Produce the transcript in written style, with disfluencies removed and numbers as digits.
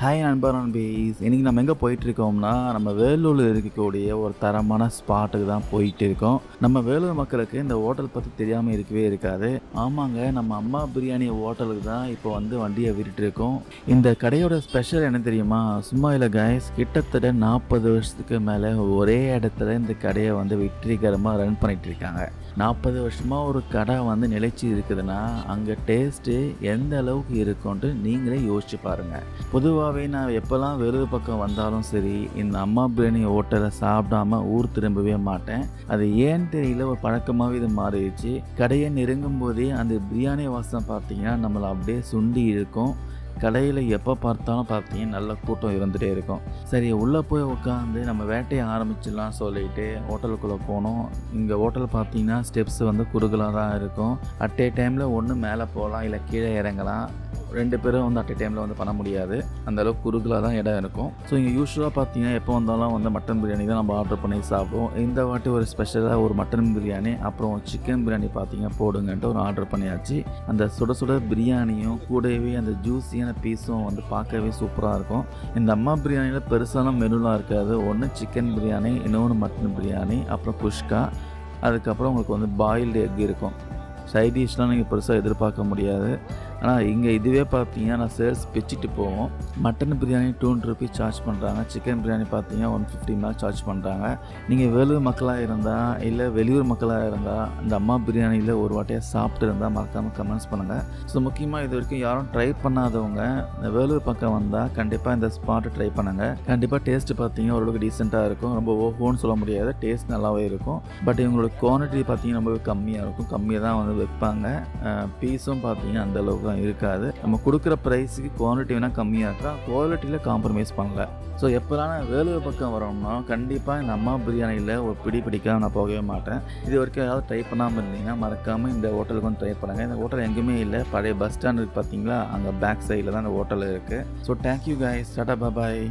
Hi நண்பர் நண்பீஸ். இன்றைக்கி நம்ம எங்கே போயிட்டுருக்கோம்னா, நம்ம வேலூரில் இருக்கக்கூடிய ஒரு தரமான ஸ்பாட்டுக்கு தான் போயிட்டு இருக்கோம். நம்ம வேலூர் மக்களுக்கு இந்த ஹோட்டல் பற்றி தெரியாமல் இருக்கவே இருக்காது. ஆமாங்க, நம்ம அம்மா பிரியாணி ஹோட்டலுக்கு தான் இப்போ வண்டியை விட்டுட்டு இருக்கோம். இந்த கடையோட ஸ்பெஷல் என்ன தெரியுமா? சும்மா இல்லை கைஸ், கிட்டத்தட்ட 40 வருஷத்துக்கு மேலே ஒரே இடத்துல இந்த கடையை வெற்றிகரமாக ரன் பண்ணிகிட்டு இருக்காங்க. 40 வருஷமாக ஒரு கடை நிலைச்சி இருக்குதுன்னா அங்கே டேஸ்ட்டு எந்த அளவுக்கு இருக்கும்ன்ட்டு நீங்களே யோசிச்சு பாருங்கள். பொதுவாகவே நான் எப்போல்லாம் வேலூர் பக்கம் வந்தாலும் சரி, இந்த அம்மா பிரியாணி ஹோட்டலை சாப்பிடாம ஊர் திரும்பவே மாட்டேன். அது ஏன்னு தெரியல, ஒரு பழக்கமாகவே இது மாறிடுச்சு. கடையை நெருங்கும் போதே அந்த பிரியாணி வாசம் பார்த்தீங்கன்னா நம்மளை அப்படியே சுண்டி இருக்கும். கடையில் எப்போ பார்த்தாலும் பார்த்தீங்கன்னா நல்ல கூட்டம் இருந்துகிட்டே இருக்கும். சரி, உள்ளே போய் உட்காந்து நம்ம வேட்டையை ஆரம்பிச்சிடலாம் சொல்லிட்டு ஹோட்டலுக்குள்ளே போனோம். இங்கே ஹோட்டல் பார்த்தீங்கன்னா ஸ்டெப்ஸ் குறுகலாக தான் இருக்கும். அட் ஏ டைமில் ஒன்று மேலே போகலாம், இல்லை கீழே இறங்கலாம். 2 பேரும் அட் ஏ டைமில் பண்ண முடியாது. அந்தளவுக்கு குறுகலாக தான் இடம் இருக்கும். ஸோ இங்கே யூஸ்வலாக பார்த்தீங்கன்னா எப்போ வந்தாலும் மட்டன் பிரியாணி தான் நம்ம ஆர்டர் பண்ணி சாப்பிடுவோம். இந்த வாட்டி ஒரு ஸ்பெஷலாக ஒரு மட்டன் பிரியாணி அப்புறம் சிக்கன் பிரியாணி பார்த்தீங்கன்னா போடுங்கன்ட்டு ஒரு ஆர்டர் பண்ணியாச்சு. அந்த சுட சுட பிரியாணியும் கூடவே அந்த ஜூஸியான பீஸும் பார்க்கவே சூப்பராக இருக்கும். இந்த அம்மா பிரியாணியில் பெருசான மெனுலாம் இருக்காது. ஒன்று சிக்கன் பிரியாணி, இன்னொன்று மட்டன் பிரியாணி, அப்புறம் குஷ்கா, அதுக்கப்புறம் உங்களுக்கு பாயில்டு எக் இருக்கும். சைட் டிஷ்லாம் நீங்கள் பெருசாக எதிர்பார்க்க முடியாது. ஆனால் இங்கே இதுவே பார்த்தீங்கன்னா நான் சேல்ஸ் பிச்சுட்டு போவோம். மட்டன் பிரியாணி 200 ருபீஸ் சார்ஜ் பண்ணுறாங்க. சிக்கன் பிரியாணி பார்த்தீங்கன்னா 150 மேலே சார்ஜ் பண்ணுறாங்க. நீங்கள் வேலூர் மக்களாக இருந்தால் இல்லை வெளியூர் மக்களாக இருந்தால் இந்த அம்மா பிரியாணியில் ஒரு வாட்டியாக சாப்பிட்டு இருந்தால் மறக்காமல் கமெண்ட்ஸ் பண்ணுங்கள். ஸோ முக்கியமாக இது வரைக்கும் யாரும் ட்ரை பண்ணாதவங்க இந்த வேலூர் பக்கம் வந்தால் கண்டிப்பாக இந்த ஸ்பாட்டை ட்ரை பண்ணுங்கள். கண்டிப்பாக டேஸ்ட்டு பார்த்தீங்கன்னா ஓரளவுக்கு டீசெண்டாக இருக்கும். ரொம்ப ஓஹோன்னு சொல்ல முடியாது, டேஸ்ட் நல்லாவே இருக்கும். பட் இவங்களோட குவான்டிட்டி பார்த்தீங்கன்னா ரொம்பவே கம்மியாக இருக்கும். கம்மியாக தான் வைப்பாங்க. பீஸும் பார்த்தீங்கன்னா அந்தளவுக்கு இருக்காது. நம்ம கொடுக்குற ப்ரைஸுக்கு குவாலிட்டி வேணால் கம்மியாக இருக்கா, குவாலிட்டியில் காம்ப்ரமைஸ் பண்ணல. ஸோ எப்போலாம் நான் வேலூர் பக்கம் வரோம்னா கண்டிப்பாக இந்த அம்மா பிரியாணியில் ஒரு பிடிக்காம நான் போகவே மாட்டேன். இது வரைக்கும் ஏதாவது ட்ரை பண்ணாமல் இருந்தீங்கன்னா மறக்காமல் இந்த ஹோட்டலுக்கு ட்ரை பண்ணுங்கள். இந்த ஹோட்டல் எங்கேயுமே இல்லை, பழைய பஸ் ஸ்டாண்ட் இருக்குது பார்த்தீங்களா, அங்கே பேக் சைடில் தான் இந்த ஹோட்டல் இருக்குது. ஸோ தேங்க்யூ கைஸ், டாடா பாய்.